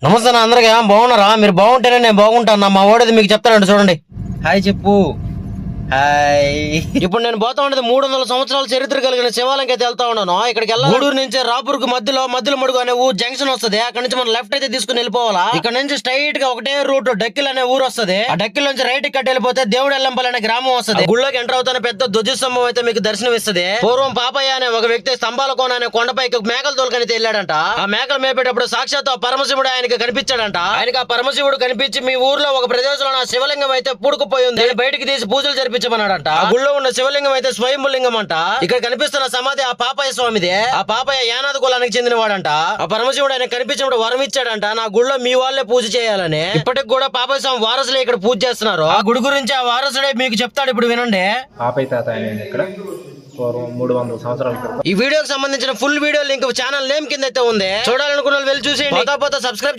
నమస్తే నా అందరికీ బాగున్నారా? మీరు బాగుంటేనే నేను బాగుంటాను. మా ఓడేది మీకు చెప్తానండి, చూడండి. హాయ్ చెప్పు. హాయ్. ఇప్పుడు నేను పోతా ఉండేది 300 సంవత్సరాల చరిత్ర కలిగిన శివాలయంకి అయితే వెళ్తా ఉన్నాను. ఇక్కడికి వెళ్ళాలి. గూడూరు నుంచి రాపూర్కు మధ్యలో మడుగు అనే ఊరు జంక్షన్ వస్తుంది. అక్కడ నుంచి మనం లెఫ్ట్ అయితే తీసుకుని వెళ్ళిపోవాలా. ఇక్కడ నుంచి స్ట్రైట్ గా ఒకటే రూట్ డక్కిల్ అనే ఊరు వస్తుంది. ఆ డక్కిల్ నుంచి రైట్ కట్టి వెళ్ళిపోతే దేవుడు ఎల్లంపల్లి అనే గ్రామం వస్తుంది. గుళ్ళోకి ఎంటర్ అవుతానే పెద్ద ధ్వజస్తంభం అయితే మీకు దర్శనం ఇస్తుంది. పూర్వం పాపయ్య అనే ఒక వ్యక్తి స్తంభాల కోన అనే కొండపైకి మేకలు తోలుకనైతే వెళ్ళాడంట. ఆ మేకలు మేపేటప్పుడు సాక్షాత్ ఆ పరమశివుడు ఆయనకి కనిపించాడంట. ఆయనకి ఆ పరమశివుడు కనిపించి మీ ఊర్లో ఒక ప్రదేశంలో నా శివలింగం అయితే పూడుకుపోయి ఉంది, బయటికి తీసి పూజలు జరిపించమన్నాడంట. ఆ గుళ్ళో ఉన్న శివలింగం అయితే స్వయంభులింగం అంట. ఇక్కడ కనిపిస్తున్న సమాధి ఆ పాపయ్య స్వామిదే. ఆ పాపయ్య యానాది కులానికి చెందిన వాడంట. ఆ పరమశివుడు ఆయన కనిపించినప్పుడు వరం ఇచ్చాడంట, నా గుళ్ళో మీ వాళ్ళే పూజ చేయాలని. ఇప్పటికి కూడా పాపయ్య స్వామి వారసులే ఇక్కడ పూజ చేస్తున్నారు. ఆ గుడి గురించి ఆ వారసుడే మీకు చెప్తాడు, ఇప్పుడు వినండి. పాపయ్య తాత ఆయన ఇక్కడ పూర్వం 300 సంవత్సరాల క్రితం. ఈ వీడియోకి సంబంధించిన full video link channel name కింద అయితే ఉంది. చూడాలనుకున్న వాళ్ళు వెళ్ళి చూసేయండి. సబ్స్క్రైబ్